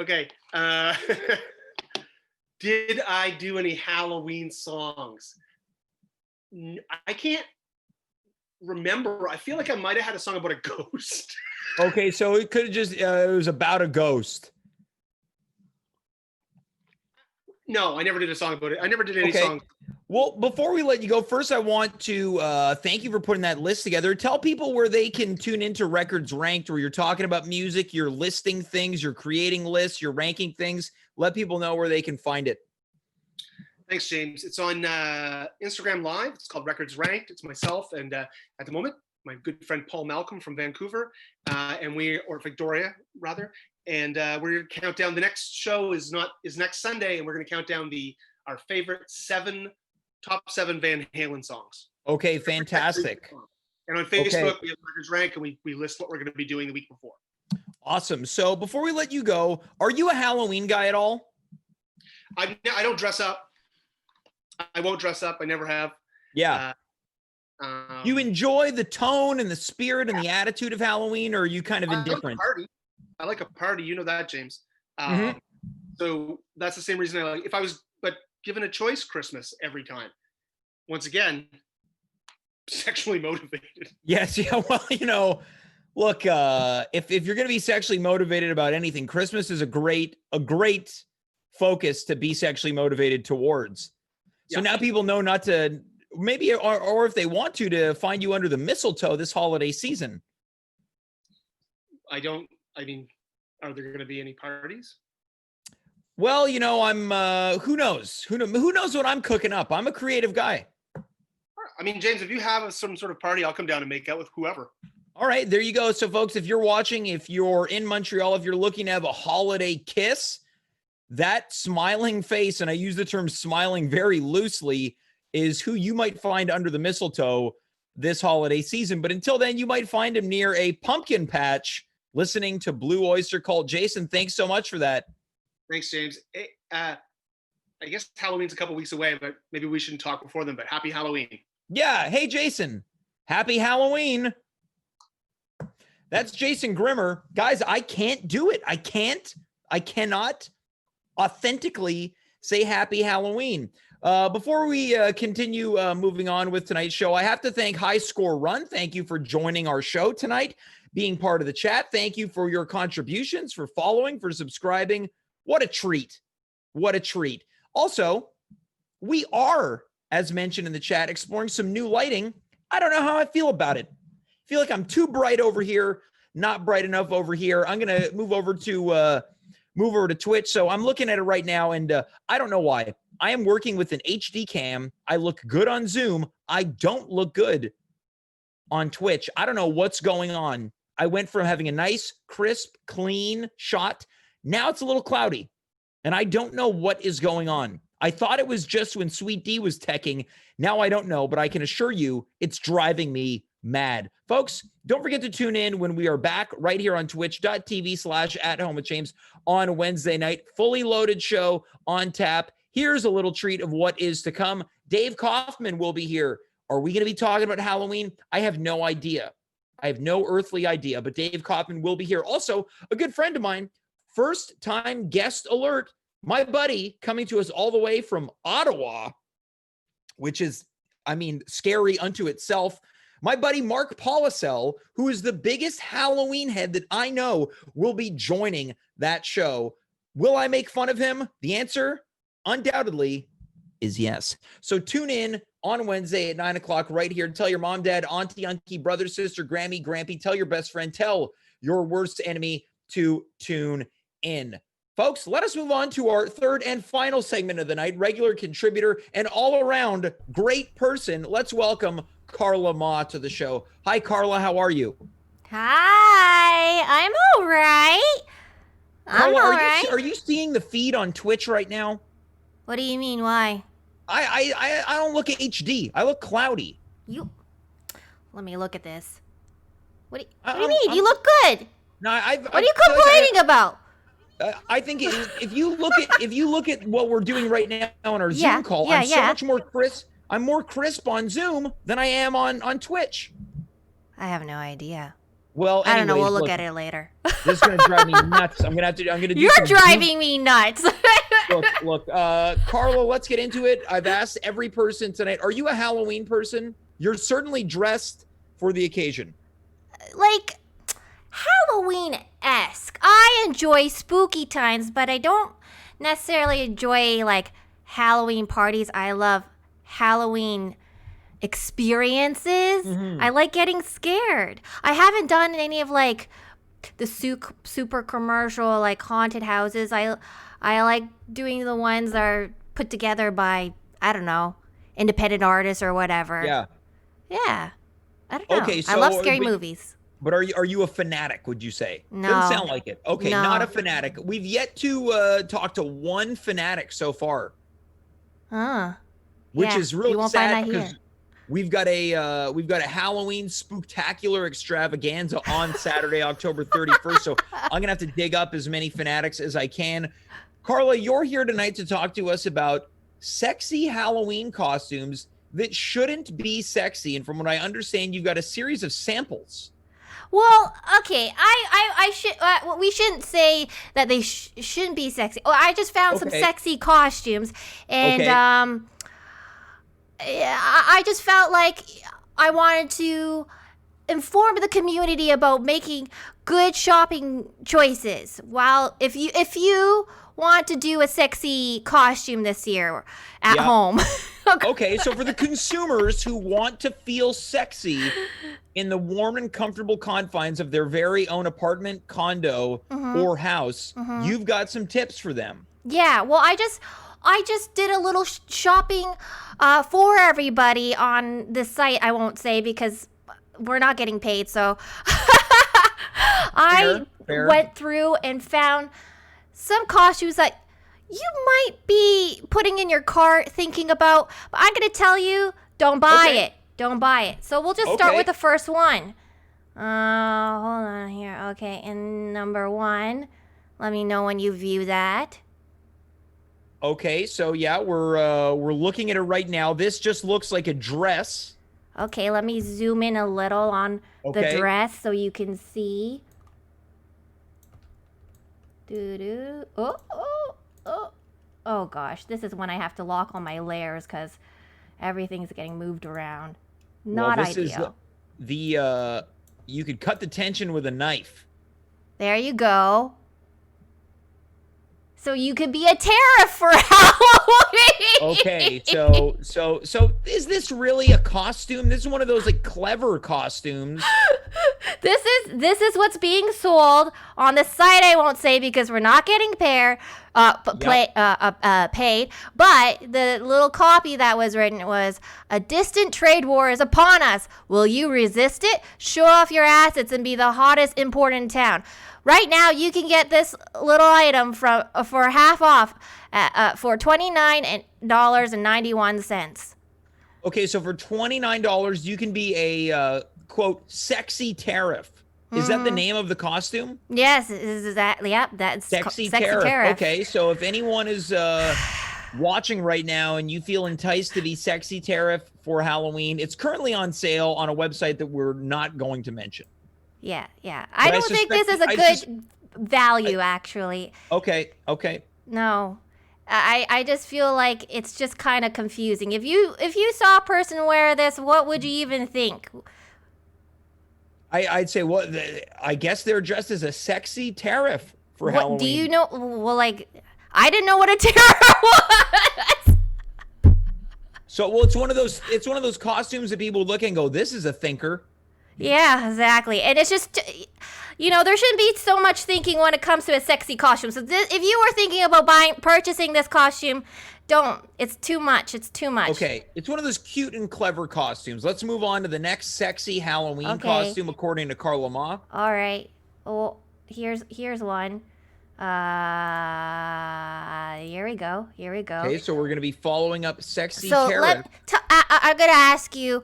okay. Did I do any Halloween songs? I can't remember. I feel like I might have had a song about a ghost. Okay, so it could have just it was about a ghost. No, I never did a song about it. I never did any songs. Well, before we let you go, first I want to thank you for putting that list together. Tell people where they can tune into Records Ranked, where you're talking about music, you're listing things, you're creating lists, you're ranking things. Let people know where they can find it. Thanks, James. It's on Instagram Live. It's called Records Ranked. It's myself and at the moment, my good friend Paul Malcolm from Vancouver, or Victoria rather. And we're going to count down. The next show is next Sunday, and we're going to count down our favorite top seven Van Halen songs. Okay, fantastic. And on Facebook, we have Records Rank, and we list what we're going to be doing the week before. Awesome. So before we let you go, are you a Halloween guy at all? I don't dress up. I won't dress up. I never have. Yeah. You enjoy the tone and the spirit and the attitude of Halloween, or are you kind of indifferent? I like a party. You know that, James. So that's the same reason I like. But given a choice, Christmas every time. Once again, sexually motivated. Yes. Yeah. Well, look, if you're going to be sexually motivated about anything, Christmas is a great focus to be sexually motivated towards. So now people know not to maybe, or if they want to find you under the mistletoe this holiday season. I mean, are there going to be any parties? Well, I'm who knows? Who knows what I'm cooking up? I'm a creative guy. I mean, James, if you have some sort of party, I'll come down and make out with whoever. All right, there you go. So, folks, if you're watching, if you're in Montreal, if you're looking to have a holiday kiss, that smiling face, and I use the term smiling very loosely, is who you might find under the mistletoe this holiday season. But until then, you might find him near a pumpkin patch listening to Blue Oyster Cult. Jason, thanks so much for that. Thanks, James. I guess Halloween's a couple weeks away, but maybe we shouldn't talk before then, but happy Halloween. Yeah. Hey, Jason, happy Halloween. That's Jason Grimmer. Guys, I can't do it. I cannot authentically say happy Halloween. Before we continue moving on with tonight's show, I have to thank High Score Run. Thank you for joining our show tonight, being part of the chat. Thank you for your contributions, for following, for subscribing. What a treat. What a treat. Also, we are, as mentioned in the chat, exploring some new lighting. I don't know how I feel about it. I feel like I'm too bright over here, not bright enough over here. I'm going to move over to Twitch. So I'm looking at it right now, and I don't know why. I am working with an HD cam. I look good on Zoom. I don't look good on Twitch. I don't know what's going on. I went from having a nice, crisp, clean shot. Now it's a little cloudy, and I don't know what is going on. I thought it was just when Sweet D was teching. Now I don't know, but I can assure you it's driving me mad. Folks, don't forget to tune in when we are back right here on twitch.tv/@home with James on Wednesday night. Fully loaded show on tap. Here's a little treat of what is to come. Dave Kaufman will be here. Are we going to be talking about Halloween? I have no idea. I have no earthly idea, but Dave Kaufman will be here. Also, a good friend of mine, first time guest alert, my buddy coming to us all the way from Ottawa, which is, scary unto itself. My buddy Mark Polisel, who is the biggest Halloween head that I know, will be joining that show. Will I make fun of him? The answer, undoubtedly, is yes. So tune in on Wednesday at 9 o'clock right here. Tell your mom, dad, auntie, uncle, brother, sister, Grammy, Grampy. Tell your best friend. Tell your worst enemy to tune in. Folks, let us move on to our third and final segment of the night. Regular contributor and all-around great person. Let's welcome Carla Mah to the show. Hi, Carla. How are you? Hi. I'm all right. Carla, are you seeing the feed on Twitch right now? What do you mean? Why? I don't look HD. I look cloudy. Let me look at this. What do you mean? You look good. No, what are you complaining about? I think if you look at what we're doing right now on our Zoom call, I'm so much more crisp. I'm more crisp on Zoom than I am on Twitch. I have no idea. Well, I don't know. We'll look at it later. This is gonna drive me nuts. I'm gonna do. You're driving me nuts. Look, Carla, let's get into it. I've asked every person tonight. Are you a Halloween person? You're certainly dressed for the occasion. Like Halloween-esque. I enjoy spooky times, but I don't necessarily enjoy like Halloween parties. I love Halloween experiences. I like getting scared. I haven't done any of like the super commercial like haunted houses. I like doing the ones that are put together by, I don't know, independent artists or whatever. Yeah. I don't know. Okay, so, I love scary movies. But are you a fanatic, would you say? No. Doesn't sound like it. Okay, No. Not a fanatic. We've yet to talk to one fanatic so far. Which is really you won't sad find that because here. we've got a Halloween spooktacular extravaganza on Saturday, October 31st. So I'm gonna have to dig up as many fanatics as I can. Carla, you're here tonight to talk to us about sexy Halloween costumes that shouldn't be sexy. And from what I understand, you've got a series of samples. Well, okay, I should. We shouldn't say that they shouldn't be sexy. Oh, I just found some sexy costumes, and I just felt like I wanted to inform the community about making good shopping choices. While if you want to do a sexy costume this year at home. Okay, so for the consumers who want to feel sexy in the warm and comfortable confines of their very own apartment, condo, or house, you've got some tips for them. Yeah, well, I just did a little shopping for everybody on this site. I won't say because we're not getting paid. So I Fair. went through and found some costumes that you might be putting in your cart thinking about, but I'm going to tell you, don't buy Okay. it. Don't buy it. So we'll just start Okay. with the first one. Hold on here. Okay, and number 1. Let me know when you view that. Okay, so yeah, we're looking at it right now. This just looks like a dress. Okay, let me zoom in a little on the Okay. dress so you can see. Doo-doo. Oh gosh, this is when I have to lock all my layers because everything's getting moved around. Not Well, this ideal. is the you could cut the tension with a knife. There you go. So you could be a tariff for Halloween. Okay, so is this really a costume? This is one of those like clever costumes. This is what's being sold on the site. I won't say because we're not getting paid. But the little copy that was written was, "A distant trade war is upon us. Will you resist it? Show off your assets and be the hottest import in town." Right now, you can get this little item for half off for $29.91. Okay, so for $29, you can be a quote sexy tariff. Is that the name of the costume? Yes, is that? Yep, that's Sexy tariff. tariff. Okay, so if anyone is watching right now and you feel enticed to be sexy tariff for Halloween, it's currently on sale on a website that we're not going to mention. Yeah. I don't think this is a good value, actually. Okay. No. I just feel like it's just kind of confusing. If you saw a person wear this, what would you even think? I'd say, well, I guess they're dressed as a sexy tariff for Halloween. Do you know? Well, like, I didn't know what a tariff was. So, well, it's one of those costumes that people look and go, "This is a thinker." Yeah, exactly. And it's just, there shouldn't be so much thinking when it comes to a sexy costume. So if you were thinking about purchasing this costume, don't. It's too much. Okay, it's one of those cute and clever costumes. Let's move on to the next sexy Halloween costume, according to Carla Mah. All right. Well, here's one. Here we go. Okay, so we're gonna be following up sexy So tariff. I'm gonna ask you.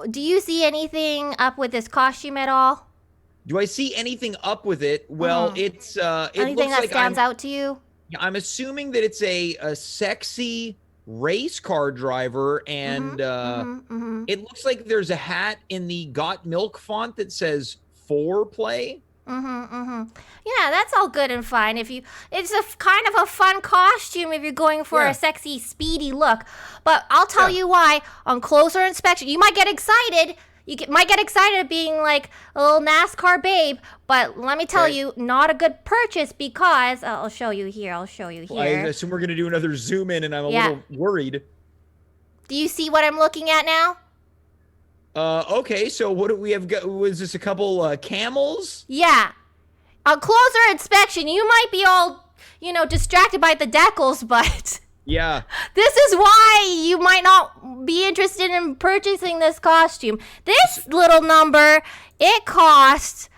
Do you see anything up with this costume at all? Do I see anything up with it? Well, it's it Anything looks that like stands out to you? I'm assuming that it's a sexy race car driver, and it looks like there's a hat in the Got Milk font that says foreplay. Yeah, that's all good and fine. It's a kind of a fun costume if you're going for a sexy, speedy look. But I'll tell you why. On closer inspection, you might get excited. Might get excited being like a little NASCAR babe. But let me tell you, not a good purchase because I'll show you here. Well, I assume we're gonna do another zoom in, and I'm a little worried. Do you see what I'm looking at now? Okay, so what do we have? Was this a couple camels? Yeah. On closer inspection, you might be all, distracted by the decals, but Yeah. this is why you might not be interested in purchasing this costume. This little number, it costs,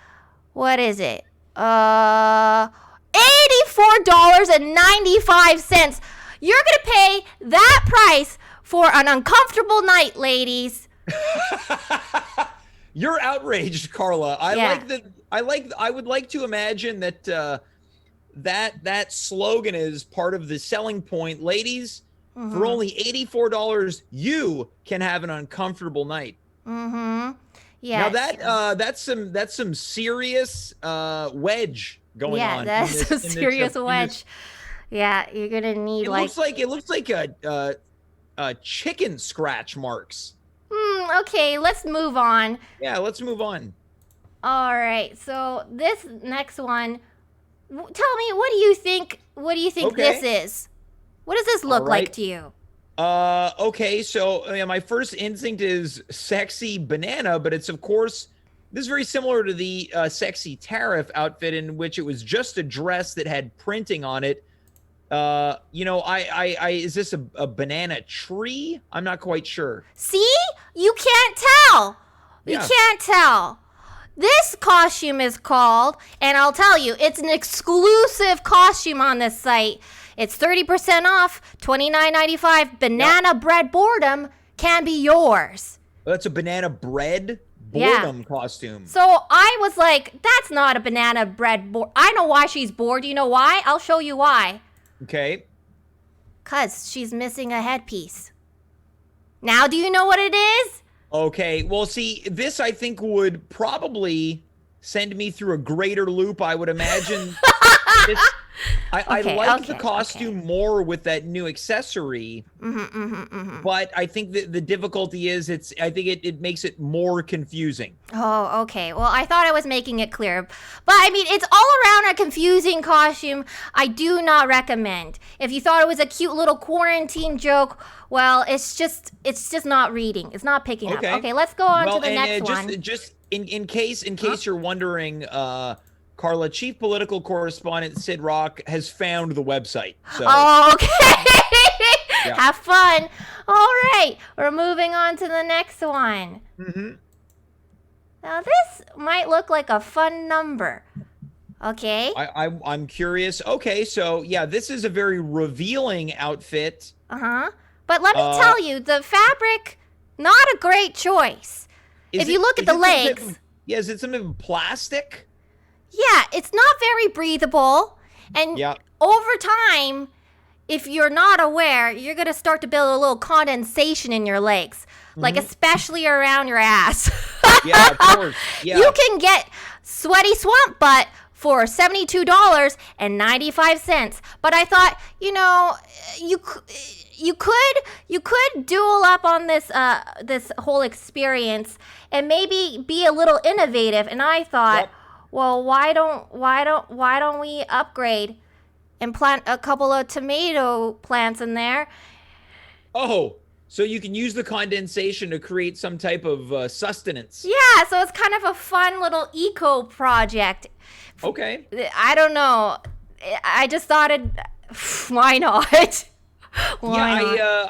what is it? $84.95. You're going to pay that price for an uncomfortable night, ladies. You're outraged, Carla. I would like to imagine that that slogan is part of the selling point. Ladies, for only $84, you can have an uncomfortable night. Yeah. Now that's some serious wedge going on. Yeah, that's a serious wedge. Yeah, you're gonna need it looks like a chicken scratch marks. Okay, let's move on. Yeah, let's move on. All right, so this next one, tell me, what do you think this is? What does this look like to you? Okay, so my first instinct is sexy banana, but it's, of course, this is very similar to the sexy tariff outfit, in which it was just a dress that had printing on it. Is this a banana tree? I'm not quite sure. See? You can't tell. You Yeah. can't tell. This costume is called, and I'll tell you, it's an exclusive costume on this site. It's 30% off, $29.95. Banana bread boredom can be yours. That's a banana bread boredom costume. So I was like, that's not a banana bread board. I know why she's bored. You know why? I'll show you why. Okay. 'Cause she's missing a headpiece. Now do you know what it is? Okay. Well, see, this I think would probably send me through a greater loop, I would imagine. I like the costume more with that new accessory, but I think that the difficulty is I think it makes it more confusing. Oh, okay. Well, I thought I was making it clear. But I mean, it's all around a confusing costume. I do not recommend. If you thought it was a cute little quarantine joke, well, it's just not reading. It's not picking up. Okay, let's go on to the next one. Just in case you're wondering, Carla, chief political correspondent Sid Rock has found the website. So. Oh, okay. Have fun. All right, we're moving on to the next one. Now this might look like a fun number. Okay. I'm curious. Okay, so yeah, this is a very revealing outfit. But let me tell you, the fabric, not a great choice. If you look at the legs. Is it something plastic? Yeah, it's not very breathable. And over time, if you're not aware, you're going to start to build a little condensation in your legs. Like especially around your ass. Yeah, of course. Yeah. You can get sweaty swamp butt for $72.95. But I thought, you could duel up on this whole experience and maybe be a little innovative. And I thought, well, why don't we upgrade and plant a couple of tomato plants in there? Oh, so you can use the condensation to create some type of sustenance. Yeah, so it's kind of a fun little eco project. Okay. I don't know. I just thought why not?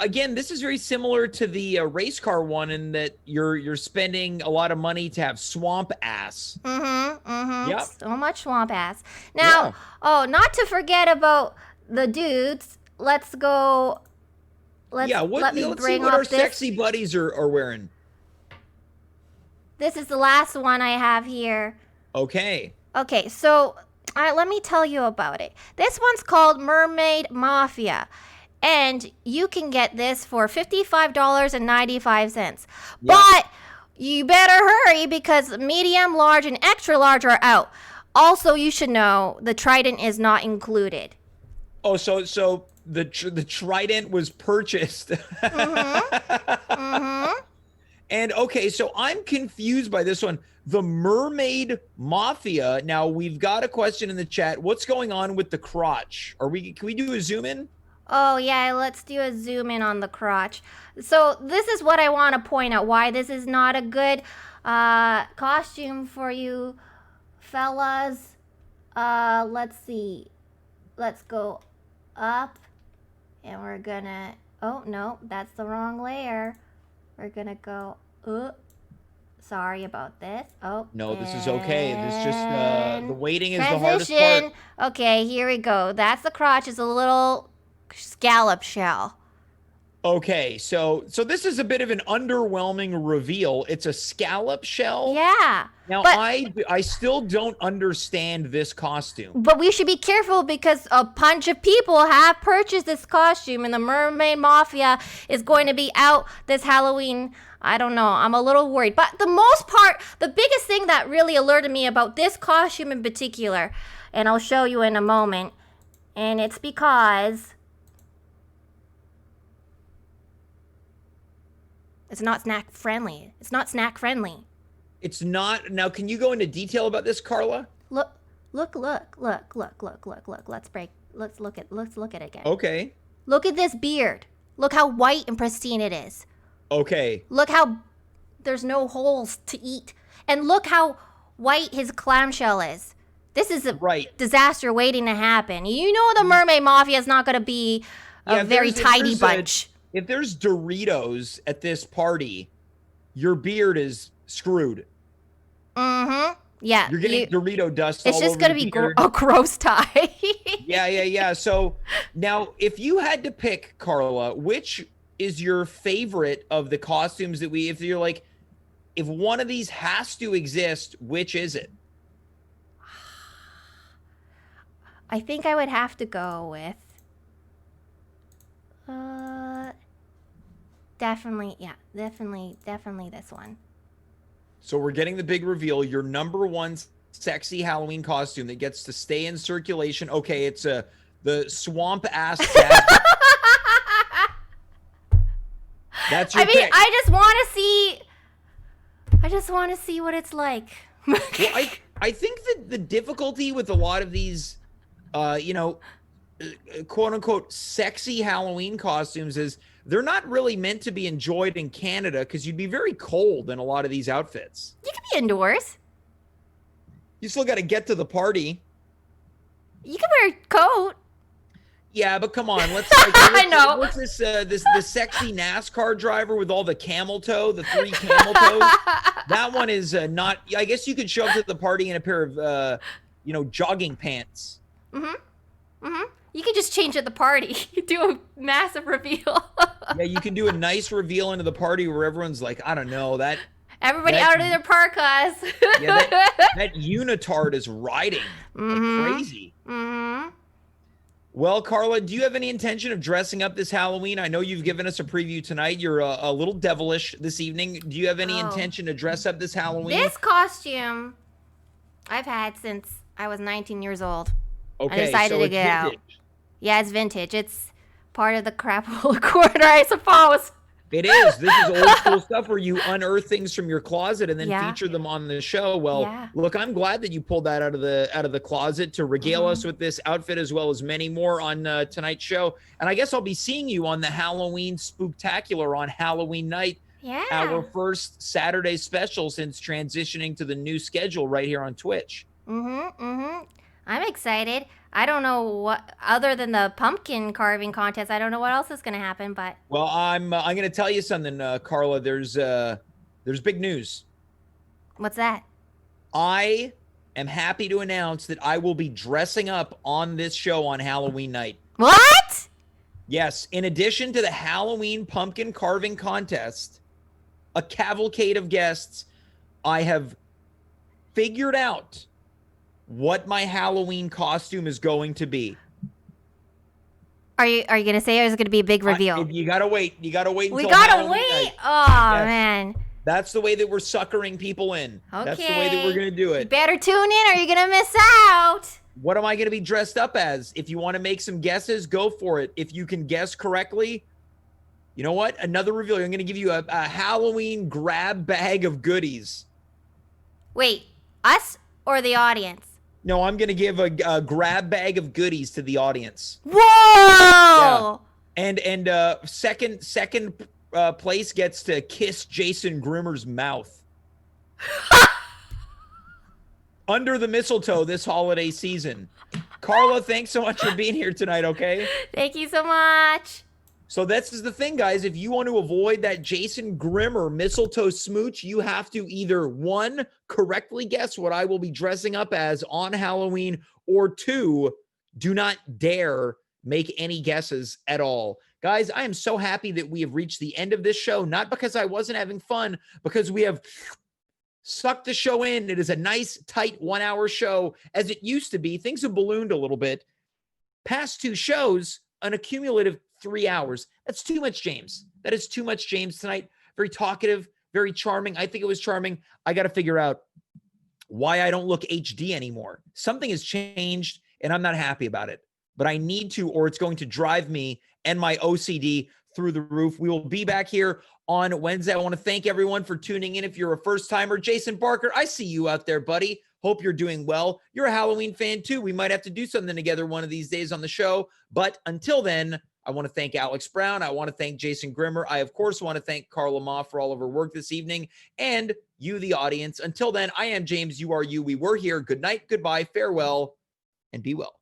Again, this is very similar to the race car one in that you're spending a lot of money to have swamp ass. Yep. So much swamp ass. Now, not to forget about the dudes. Let's go. Let's see what our sexy buddies are wearing. This is the last one I have here. Okay. Okay, so let me tell you about it. This one's called Mermaid Mafia. And you can get this for $55.95. But you better hurry because medium, large, and extra large are out. Also, you should know the trident is not included. Oh, so the trident was purchased. And okay, so I'm confused by this one. The Mermaid Mafia. Now we've got a question in the chat. What's going on with the crotch? Can we do a zoom in? Oh, yeah, let's do a zoom in on the crotch. So this is what I want to point out, why this is not a good costume for you fellas. Let's see. Let's go up, and we're going to... Oh, no, that's the wrong layer. We're going to go... Sorry about this. Oh, no, this is okay. This just the waiting is the hardest part. Okay, here we go. That's the crotch. It's a little... scallop shell. Okay, so this is a bit of an underwhelming reveal. It's a scallop shell. Yeah. Now I still don't understand this costume. But we should be careful because a bunch of people have purchased this costume, and the Mermaid Mafia is going to be out this Halloween. I don't know. I'm a little worried. But the most part, the biggest thing that really alerted me about this costume in particular, and I'll show you in a moment, and it's because it's not snack friendly. It's not snack friendly. It's not. Now, can you go into detail about this, Carla? Look. Let's look at it again. Okay. Look at this beard. Look how white and pristine it is. Okay. Look how there's no holes to eat. And look how white his clamshell is. This is a Right. disaster waiting to happen. You know the Mermaid Mafia is not going to be a very tidy bunch. If there's Doritos at this party, your beard is screwed. Mm-hmm. Yeah. You're getting Dorito dust all over. It's just going to be a gross tie. Yeah. So now, if you had to pick, Carla, which is your favorite of the costumes that if you're like, if one of these has to exist, which is it? I think I would have to go with definitely this one. So we're getting the big reveal. Your number one sexy Halloween costume that gets to stay in circulation. Okay, it's the swamp ass. That's your pick. I just want to see what it's like. Well, I think that the difficulty with a lot of these quote unquote sexy Halloween costumes is they're not really meant to be enjoyed in Canada because you'd be very cold in a lot of these outfits. You can be indoors. You still got to get to the party. You can wear a coat. Yeah, but come on, I know. What's this? The sexy NASCAR driver with all the camel toe, the 3 camel toes. That one is not. I guess you could show up to the party in a pair of jogging pants. You can just change at the party. You do a massive reveal. Yeah, you can do a nice reveal into the party where everyone's like, I don't know, everybody out of their parkas. Yeah, that unitard is riding like crazy. Well, Carla, do you have any intention of dressing up this Halloween? I know you've given us a preview tonight. You're a little devilish this evening. Do you have any intention to dress up this Halloween? This costume I've had since I was 19 years old. Okay, I decided to get vintage. out. Yeah, it's vintage. It's part of the crapola corner, I suppose. It is. This is old school stuff where you unearth things from your closet and then feature them on the show. Well, look, I'm glad that you pulled that out of the closet to regale us with this outfit as well as many more on tonight's show. And I guess I'll be seeing you on the Halloween Spooktacular on Halloween night. Yeah. Our first Saturday special since transitioning to the new schedule right here on Twitch. I'm excited. I don't know what, other than the pumpkin carving contest, I don't know what else is going to happen, but. Well, I'm going to tell you something, Carla. There's big news. What's that? I am happy to announce that I will be dressing up on this show on Halloween night. What? Yes. In addition to the Halloween pumpkin carving contest, a cavalcade of guests, I have figured out what my Halloween costume is going to be. Are you going to say there's going to be a big reveal? You got to wait. You got to wait. We got to Halloween wait? night. Oh, Yes. man. That's the way that we're suckering people in. Okay. That's the way that we're going to do You it. better tune in or you're going to miss out. What am I going to be dressed up as? If you want to make some guesses, go for it. If you can guess correctly, you know what? Another reveal. I'm going to give you a Halloween grab bag of goodies. Wait, us or the audience? No, I'm going to give a grab bag of goodies to the audience. Whoa! Yeah. And second place gets to kiss Jason Grimmer's mouth. Under the mistletoe this holiday season. Carla, thanks so much for being here tonight, okay? Thank you so much. So this is the thing, guys. If you want to avoid that Jason Grimmer mistletoe smooch, you have to either 1, correctly guess what I will be dressing up as on Halloween, or 2, do not dare make any guesses at all. Guys, I am so happy that we have reached the end of this show, not because I wasn't having fun, because we have sucked the show in. It is a nice, tight 1-hour show as it used to be. Things have ballooned a little bit. Past 2 shows, an accumulative 3 hours. That's too much, James. That is too much, James, tonight. Very talkative, very charming. I think it was charming. I got to figure out why I don't look HD anymore. Something has changed, and I'm not happy about it. But I need to, or it's going to drive me and my OCD through the roof. We will be back here on Wednesday. I want to thank everyone for tuning in. If you're a first-timer, Jason Barker, I see you out there, buddy. Hope you're doing well. You're a Halloween fan, too. We might have to do something together one of these days on the show. But until then, I want to thank Alex Brown. I want to thank Jason Grimmer. I, of course, want to thank Carla Mah for all of her work this evening, and you, the audience. Until then, I am James. You are you. We were here. Good night, goodbye, farewell, and be well.